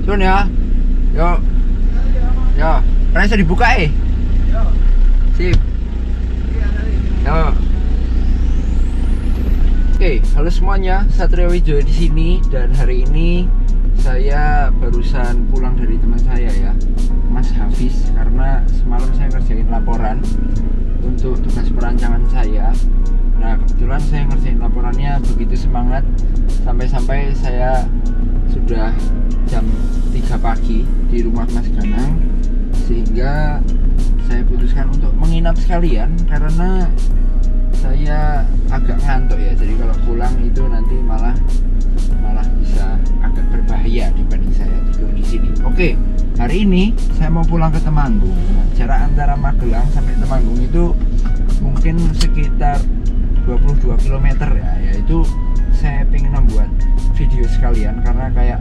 Sun ya. Yuk. Yo, bisa dibuka Sip. Yo. Oke, halo semuanya, Satrio Wijoyo di sini dan hari ini saya barusan pulang dari teman saya ya, Mas Hafiz, karena semalam saya ngerjain laporan untuk tugas perancangan saya. Nah, kebetulan saya ngerjain laporannya begitu semangat sampai-sampai saya sudah jam 3 pagi di rumah Mas Ganang, sehingga saya putuskan untuk menginap sekalian karena saya agak ngantuk ya. Jadi kalau pulang itu nanti malah bisa agak berbahaya dibanding saya tidur di sini. Oke, hari ini saya mau pulang ke Temanggung. Nah, jarak antara Magelang sampai Temanggung itu mungkin sekitar 22 km ya. Yaitu saya pengen membuat video sekalian karena kayak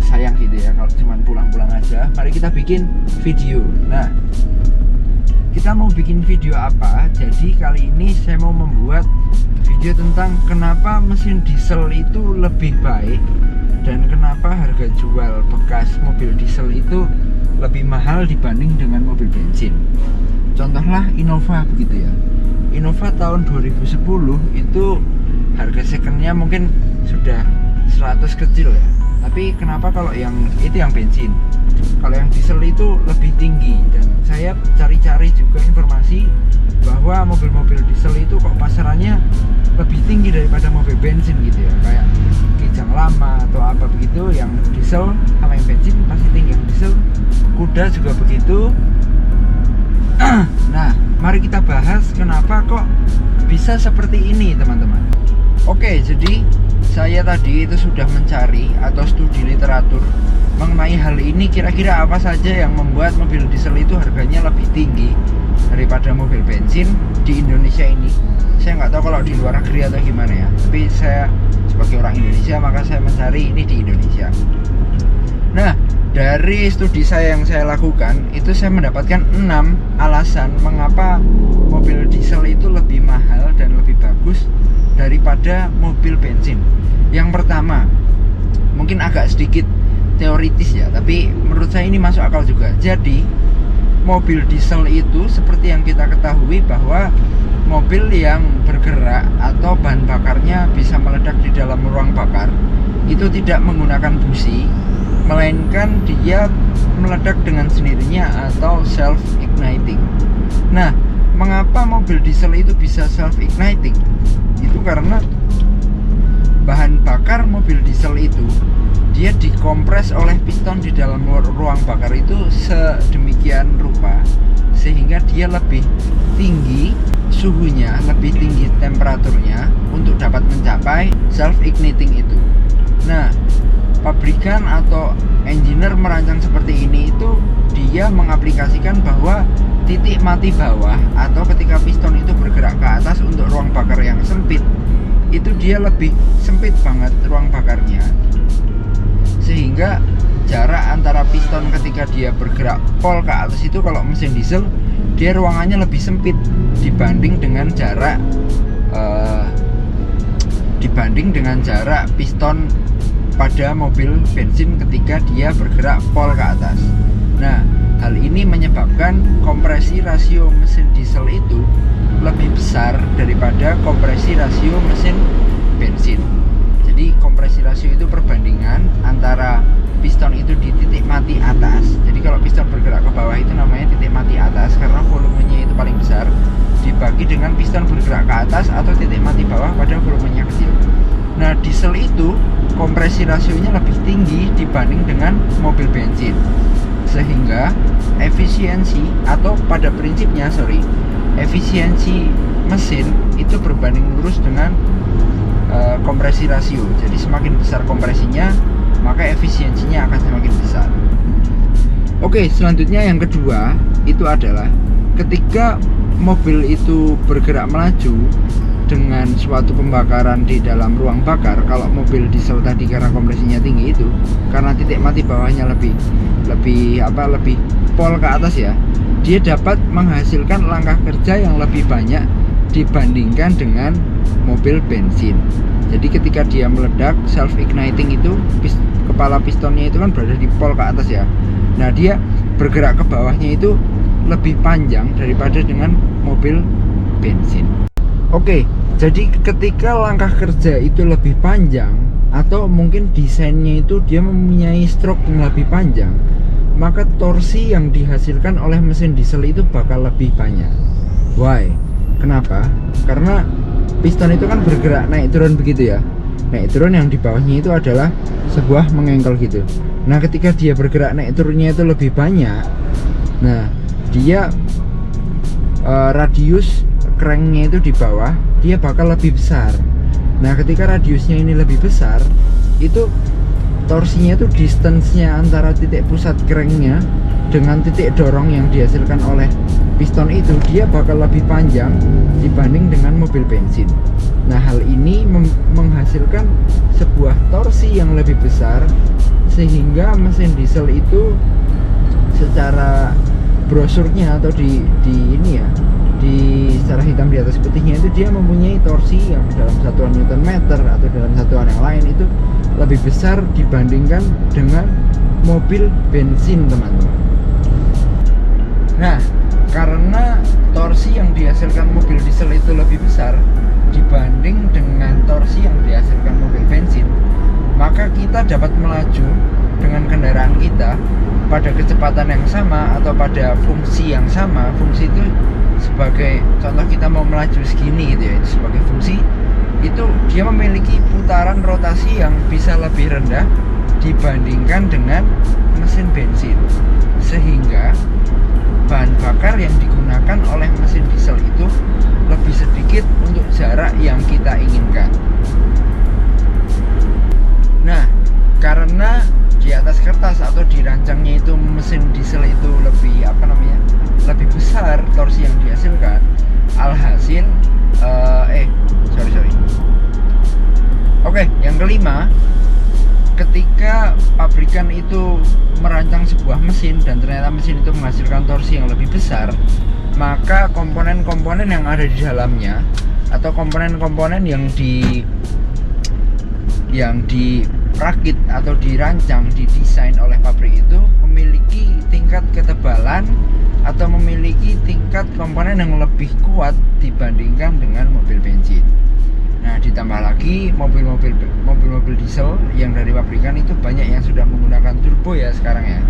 sayang gitu ya kalau cuman pulang-pulang aja. Mari kita bikin video. Nah, kita mau bikin video apa? Jadi kali ini saya mau membuat video tentang kenapa mesin diesel itu lebih baik dan kenapa harga jual bekas mobil diesel itu lebih mahal dibanding dengan mobil bensin. Contohlah Innova begitu ya. Innova tahun 2010 itu harga secondnya mungkin sudah 100 kecil ya. Tapi kenapa kalau yang itu yang bensin? Kalau yang diesel itu lebih tinggi. Dan saya cari-cari juga informasi bahwa mobil-mobil diesel itu kok pasarannya lebih tinggi daripada mobil bensin gitu ya. Kayak Kijang Lama atau apa begitu, yang diesel sama yang bensin pasti tinggi. Yang diesel kuda juga begitu. Nah, mari kita bahas kenapa kok bisa seperti ini teman-teman. Oke, jadi saya tadi itu sudah mencari atau studi literatur mengenai hal ini, kira-kira apa saja yang membuat mobil diesel itu harganya lebih tinggi daripada mobil bensin di Indonesia ini. Saya nggak tahu kalau di luar negeri atau gimana ya, tapi saya sebagai orang Indonesia maka saya mencari ini di Indonesia. Nah, dari studi saya yang saya lakukan itu saya mendapatkan 6 alasan mengapa mobil diesel itu lebih mahal dan lebih bagus daripada mobil bensin. Yang pertama, mungkin agak sedikit teoritis ya, tapi menurut saya ini masuk akal juga. Jadi mobil diesel itu seperti yang kita ketahui bahwa mobil yang bergerak atau bahan bakarnya bisa meledak di dalam ruang bakar itu tidak menggunakan busi, melainkan dia meledak dengan sendirinya atau self igniting. Nah, mengapa mobil diesel itu bisa self igniting? Itu karena bahan bakar mobil diesel itu dia dikompres oleh piston di dalam ruang bakar itu sedemikian rupa sehingga dia lebih tinggi suhunya, lebih tinggi temperaturnya untuk dapat mencapai self igniting itu. Nah, pabrikan atau engineer merancang seperti ini itu dia mengaplikasikan bahwa titik mati bawah atau ketika piston itu bergerak ke atas untuk ruang bakar yang sempit, itu dia lebih sempit banget ruang bakarnya, sehingga jarak antara piston ketika dia bergerak pol ke atas itu kalau mesin diesel dia ruangannya lebih sempit dibanding dengan jarak piston pada mobil bensin ketika dia bergerak pol ke atas. Nah, hal ini menyebabkan kompresi rasio mesin diesel itu lebih besar daripada kompresi rasio mesin bensin. Jadi kompresi rasio itu perbandingan antara piston itu di titik mati atas. Jadi kalau piston bergerak ke bawah itu namanya titik mati atas karena volumenya itu paling besar, dibagi dengan piston bergerak ke atas atau titik mati bawah pada volumenya kecil. Nah, diesel itu kompresi rasionya lebih tinggi dibanding dengan mobil bensin, sehingga efisiensi atau pada prinsipnya efisiensi mesin itu berbanding lurus dengan kompresi rasio. Jadi semakin besar kompresinya maka efisiensinya akan semakin besar. Oke, selanjutnya yang kedua itu adalah ketika mobil itu bergerak melaju dengan suatu pembakaran di dalam ruang bakar. Kalau mobil diesel tadi karena kompresinya tinggi itu, karena titik mati bawahnya lebih pol ke atas ya, dia dapat menghasilkan langkah kerja yang lebih banyak dibandingkan dengan mobil bensin. Jadi ketika dia meledak self igniting itu kepala pistonnya itu kan berada di pol ke atas ya. Nah, dia bergerak ke bawahnya itu lebih panjang daripada dengan mobil bensin. Oke, jadi ketika langkah kerja itu lebih panjang, atau mungkin desainnya itu dia mempunyai stroke yang lebih panjang, maka torsi yang dihasilkan oleh mesin diesel itu bakal lebih banyak. Why? Kenapa? Karena piston itu kan bergerak naik turun begitu ya. Naik turun yang di bawahnya itu adalah sebuah mengengkel gitu. Nah, ketika dia bergerak naik turunnya itu lebih banyak, nah dia radius cranknya itu di bawah dia bakal lebih besar. Nah, ketika radiusnya ini lebih besar, itu torsinya itu distance-nya antara titik pusat cranknya dengan titik dorong yang dihasilkan oleh piston itu dia bakal lebih panjang dibanding dengan mobil bensin. Nah, hal ini menghasilkan sebuah torsi yang lebih besar, sehingga mesin diesel itu secara brosurnya atau di ini ya, di secara hitam di atas putihnya itu dia mempunyai torsi yang dalam satuan Newton meter atau dalam satuan yang lain itu lebih besar dibandingkan dengan mobil bensin, teman-teman. Nah, karena torsi yang dihasilkan mobil diesel itu lebih besar dibanding dengan torsi yang dihasilkan mobil bensin, maka kita dapat melaju dengan kendaraan kita pada kecepatan yang sama atau pada fungsi yang sama. Fungsi itu sebagai contoh, kita mau melaju segini gitu ya, itu sebagai fungsi, itu dia memiliki putaran rotasi yang bisa lebih rendah dibandingkan dengan mesin bensin, sehingga bahan bakar yang digunakan oleh mesin diesel itu lebih sedikit untuk jarak yang kita inginkan. Nah, karena di atas kertas atau dirancangnya itu mesin diesel itu lebih lebih besar torsi yang dihasilkan, alhasil Oke, yang kelima, ketika pabrikan itu merancang sebuah mesin dan ternyata mesin itu menghasilkan torsi yang lebih besar, maka komponen-komponen yang ada di dalamnya atau komponen-komponen yang dirakit atau dirancang, didesain oleh pabrik itu memiliki tingkat ketebalan atau memiliki tingkat komponen yang lebih kuat dibandingkan dengan mobil bensin. Nah, ditambah lagi mobil-mobil diesel yang dari pabrikan itu banyak yang sudah menggunakan turbo ya sekarang ya.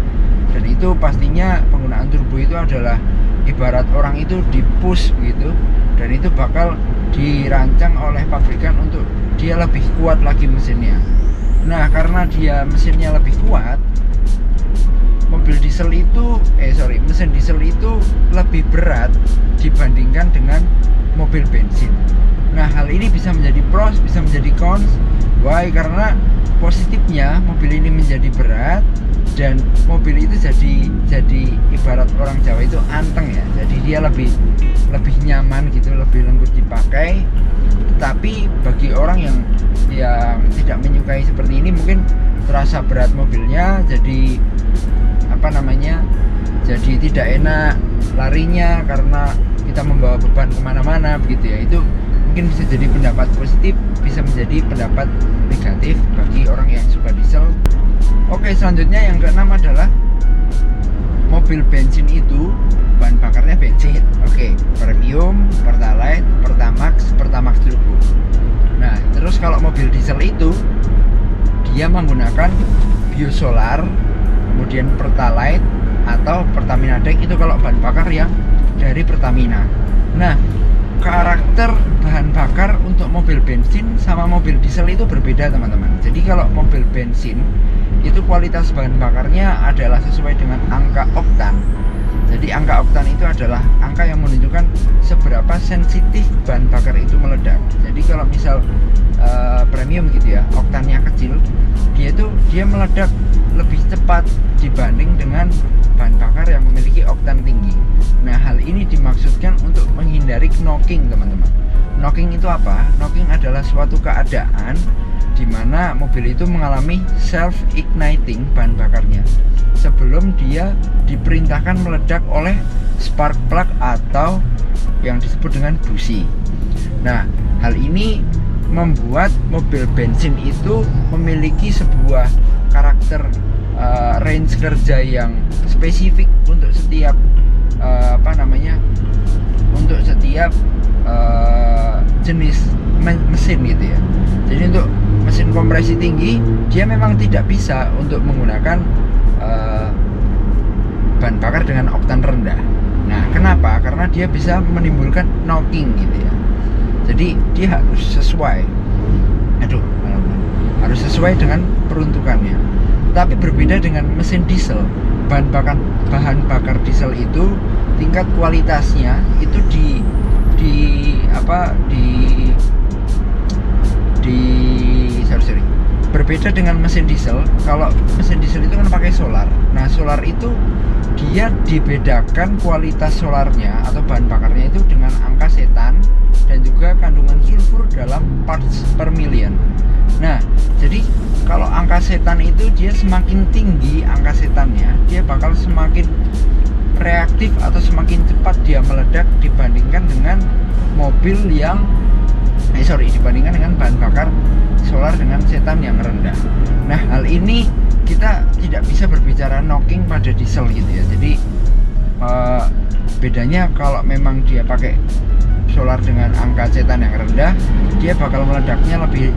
Dan itu pastinya penggunaan turbo itu adalah ibarat orang itu di-push begitu, dan itu bakal dirancang oleh pabrikan untuk dia lebih kuat lagi mesinnya. Nah, karena dia mesinnya lebih kuat, mesin diesel itu lebih berat dibandingkan dengan mobil bensin. Nah, hal ini bisa menjadi pros, bisa menjadi cons. Why? Karena positifnya mobil ini menjadi berat dan mobil itu jadi ibarat orang Jawa itu anteng ya. Jadi dia lebih nyaman gitu, lebih lembut dipakai. Tetapi bagi orang yang tidak menyukai seperti ini, mungkin terasa berat mobilnya, jadi jadi tidak enak larinya karena kita membawa beban kemana-mana begitu ya. Itu mungkin bisa jadi pendapat positif, bisa menjadi pendapat negatif bagi orang yang suka diesel. Oke, selanjutnya yang keenam adalah mobil bensin itu bahan bakarnya bensin. Oke, premium, pertalite, pertamax turbo. Nah, terus kalau mobil diesel itu dia menggunakan biosolar, kemudian pertalite atau Pertamina Deck, itu kalau bahan bakar yang dari Pertamina. Nah, karakter bahan bakar untuk mobil bensin sama mobil diesel itu berbeda, teman-teman. Jadi kalau mobil bensin itu kualitas bahan bakarnya adalah sesuai dengan angka oktan. Jadi angka oktan itu adalah angka yang menunjukkan seberapa sensitif bahan bakar itu meledak. Jadi kalau misal premium gitu ya, oktannya kecil, dia meledak lebih cepat dibanding dengan bahan bakar yang memiliki oktan tinggi. Nah, hal ini dimaksudkan untuk menghindari knocking, teman-teman. Knocking itu apa? Knocking adalah suatu keadaan di mana mobil itu mengalami self-igniting bahan bakarnya sebelum dia diperintahkan meledak oleh spark plug atau yang disebut dengan busi. Nah, hal ini membuat mobil bensin itu memiliki sebuah karakter range kerja yang spesifik untuk setiap untuk setiap jenis mesin gitu ya. Jadi untuk mesin kompresi tinggi dia memang tidak bisa untuk menggunakan bahan bakar dengan oktan rendah. Nah, kenapa? Karena dia bisa menimbulkan knocking gitu ya. Jadi dia harus sesuai dengan peruntukannya. Tapi berbeda dengan mesin diesel, bahan bakar diesel itu tingkat kualitasnya itu berbeda dengan mesin diesel. Kalau mesin diesel itu kan pakai solar. Nah, solar itu dia dibedakan kualitas solarnya atau bahan bakarnya itu dengan angka setan dan juga kandungan sulfur dalam parts per million. Nah, jadi kalau angka setan itu dia semakin tinggi angka setannya, dia bakal semakin reaktif atau semakin cepat dia meledak dibandingkan dengan dibandingkan dengan bahan bakar solar dengan setan yang rendah. Nah, hal ini kita tidak bisa berbicara knocking pada diesel gitu ya. Jadi bedanya kalau memang dia pakai solar dengan angka setan yang rendah, dia bakal meledaknya lebih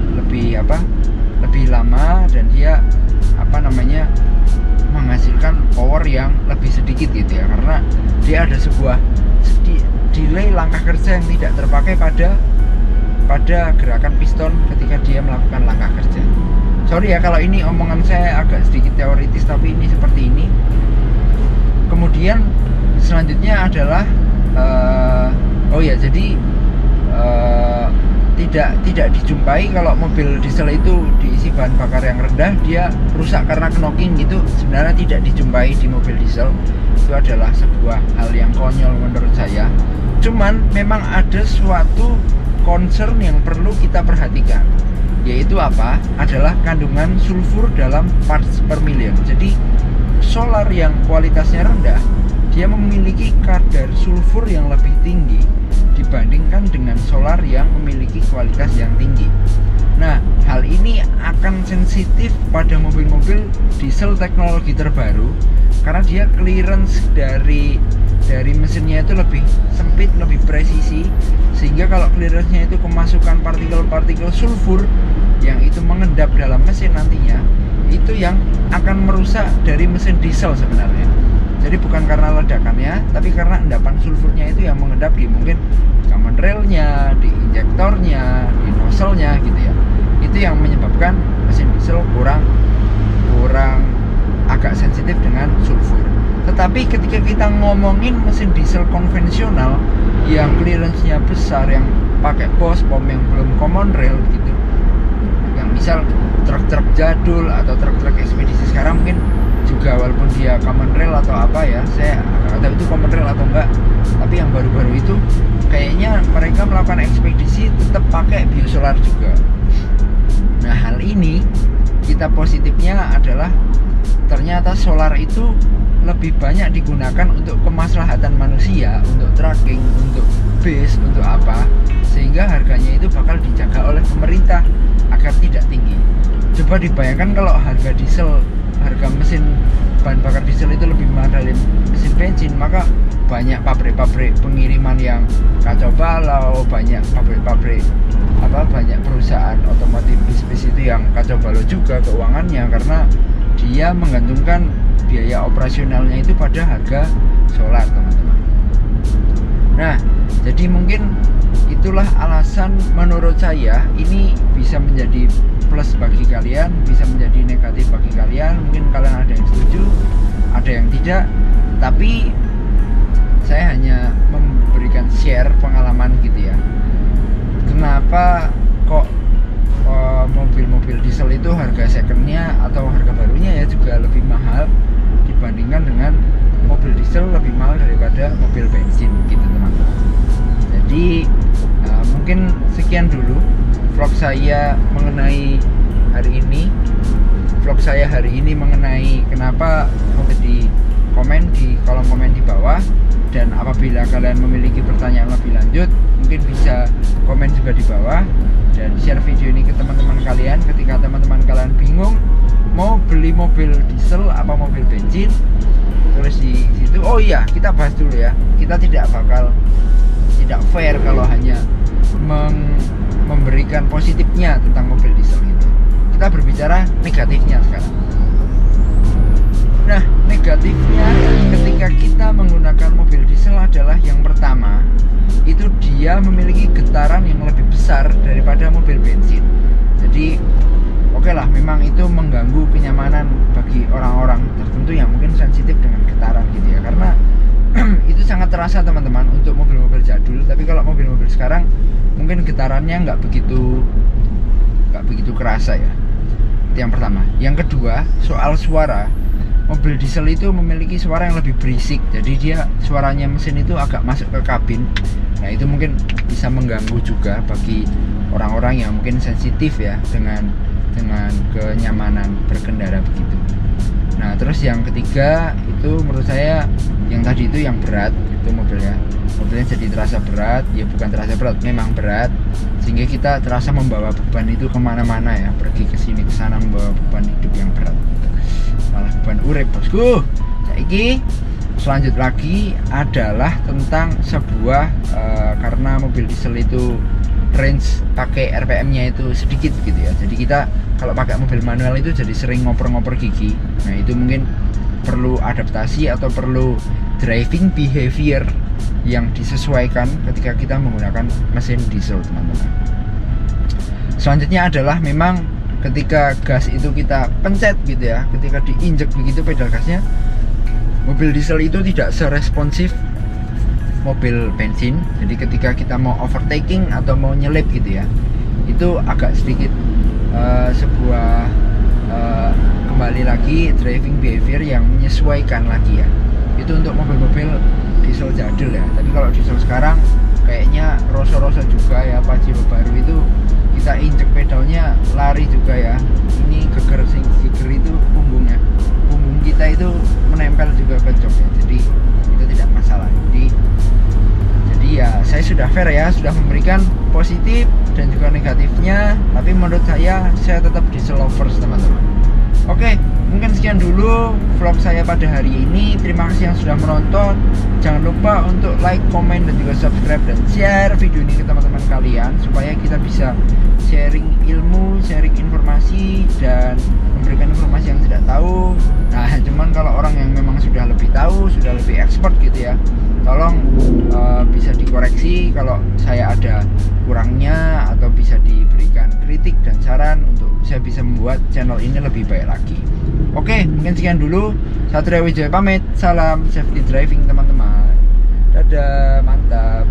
lama dan dia menghasilkan power yang lebih sedikit gitu ya, karena dia ada sebuah delay langkah kerja yang tidak terpakai pada gerakan piston ketika dia melakukan langkah kerja. Sorry ya kalau ini omongan saya agak sedikit teoritis, tapi ini seperti ini. Kemudian selanjutnya adalah tidak dijumpai kalau mobil diesel itu diisi bahan bakar yang rendah dia rusak karena knocking gitu. Sebenarnya tidak dijumpai di mobil diesel. Itu adalah sebuah hal yang konyol menurut saya. Cuman memang ada suatu concern yang perlu kita perhatikan, yaitu adalah kandungan sulfur dalam parts per million. Jadi solar yang kualitasnya rendah dia memiliki kadar sulfur yang lebih tinggi dibandingkan dengan solar yang memiliki kualitas yang tinggi. Nah, hal ini akan sensitif pada mobil-mobil diesel teknologi terbaru karena dia clearance dari mesinnya itu lebih sempit, lebih presisi, sehingga kalau clearance-nya itu kemasukan partikel-partikel sulfur yang itu mengendap dalam mesin nantinya, itu yang akan merusak dari mesin diesel sebenarnya. Jadi bukan karena ledakannya, tapi karena endapan sulfurnya itu yang mengendap di mungkin common railnya, di injektornya, di nozzle-nya gitu ya. Itu yang menyebabkan mesin diesel kurang agak sensitif dengan sulfur. Tetapi ketika kita ngomongin mesin diesel konvensional yang clearance-nya besar, yang pakai pom yang belum common rail gitu, yang misal truk-truk jadul atau truk-truk ekspedisi sekarang mungkin juga walaupun dia common rail atau saya nggak tahu itu common rail atau enggak, tapi yang baru-baru itu kayaknya mereka melakukan ekspedisi tetap pakai biosolar juga. Nah, hal ini kita positifnya adalah ternyata solar itu lebih banyak digunakan untuk kemaslahatan manusia, untuk tracking, untuk base, untuk sehingga harganya itu bakal dijaga oleh pemerintah agar tidak tinggi. Coba dibayangkan kalau harga mesin bahan bakar diesel itu lebih mahal dari mesin bensin, maka banyak pabrik-pabrik pengiriman yang kacau balau, banyak pabrik-pabrik banyak perusahaan otomotif bis itu yang kacau balau juga keuangannya, karena dia menggantungkan biaya operasionalnya itu pada harga solar, teman-teman. Nah, jadi mungkin itulah alasan menurut saya ini bisa menjadi plus bagi kalian, bisa menjadi negatif bagi kalian. Mungkin kalian ada yang setuju, ada yang tidak, tapi saya hanya memberikan share pengalaman gitu ya. Kenapa kok mobil-mobil diesel itu harga secondnya atau harga barunya ya juga lebih mahal dibandingkan dengan mobil diesel lebih mahal daripada mobil bensin gitu, teman-teman. Jadi mungkin sekian dulu vlog saya hari ini mengenai kenapa di komen di kolom komen di bawah. Dan apabila kalian memiliki pertanyaan lebih lanjut, mungkin bisa komen juga di bawah dan share video ini ke teman-teman kalian ketika teman-teman kalian bingung mau beli mobil diesel apa mobil bensin, tulis di situ. Oh iya, kita bahas dulu ya. Kita tidak fair kalau hanya memberikan positifnya tentang mobil diesel itu. Kita berbicara negatifnya sekarang. Nah, negatifnya ketika kita menggunakan mobil diesel adalah yang pertama, itu dia memiliki getaran yang lebih besar daripada mobil bensin. Jadi oke lah, memang itu mengganggu kenyamanan bagi orang-orang tertentu yang mungkin sensitif dengan getaran gitu ya. Karena itu sangat terasa teman-teman untuk mobil-mobil jadul. Tapi kalau mobil-mobil sekarang mungkin getarannya nggak begitu kerasa ya. Itu yang pertama. Yang kedua, soal suara. Mobil diesel itu memiliki suara yang lebih berisik. Jadi dia suaranya mesin itu agak masuk ke kabin. Nah, itu mungkin bisa mengganggu juga bagi orang-orang yang mungkin sensitif ya dengan kenyamanan berkendara begitu. Nah, terus yang ketiga itu menurut saya yang tadi itu yang berat itu mobilnya jadi terasa berat. Ya bukan terasa berat, memang berat, sehingga kita terasa membawa beban itu kemana-mana ya, pergi ke sini ke sana membawa beban hidup yang berat, malah beban urip bosku. Saiki selanjut lagi adalah tentang sebuah karena mobil diesel itu range pakai RPM-nya itu sedikit gitu ya. Jadi kita kalau pakai mobil manual itu jadi sering ngoper-ngoper gigi. Nah, itu mungkin perlu adaptasi atau perlu driving behavior yang disesuaikan ketika kita menggunakan mesin diesel, teman-teman. Selanjutnya adalah memang ketika gas itu kita pencet gitu ya, ketika diinjek begitu pedal gasnya, mobil diesel itu tidak seresponsif mobil bensin. Jadi ketika kita mau overtaking atau mau nyelip gitu ya, itu agak sedikit sebuah kembali lagi driving behavior yang menyesuaikan lagi ya. Itu untuk mobil-mobil diesel jadul ya. Tapi kalau diesel sekarang kayaknya roso-roso juga ya. Pajero baru itu kita injek pedalnya lari juga ya. Ini geger itu punggung kita itu menempel juga ke jok ya. Jadi itu tidak masalah. Jadi ya saya sudah fair ya, sudah memberikan positif dan juga negatifnya. Tapi menurut saya tetap diesel lovers, teman-teman. Oke, mungkin sekian dulu vlog saya pada hari ini. Terima kasih yang sudah menonton. Jangan lupa untuk like, komen, dan juga subscribe dan share video ini ke teman-teman kalian supaya kita bisa sharing ilmu, sharing informasi, dan memberikan informasi yang tidak tahu. Nah, cuman kalau orang yang memang sudah lebih tahu, sudah lebih expert gitu ya, tolong bisa dikoreksi kalau saya ada kurangnya, atau bisa diberikan kritik dan saran untuk saya bisa membuat channel ini lebih baik lagi. Oke, mungkin sekian dulu. Satria Wijaya pamit. Salam safety driving, teman-teman. Dadah, mantap.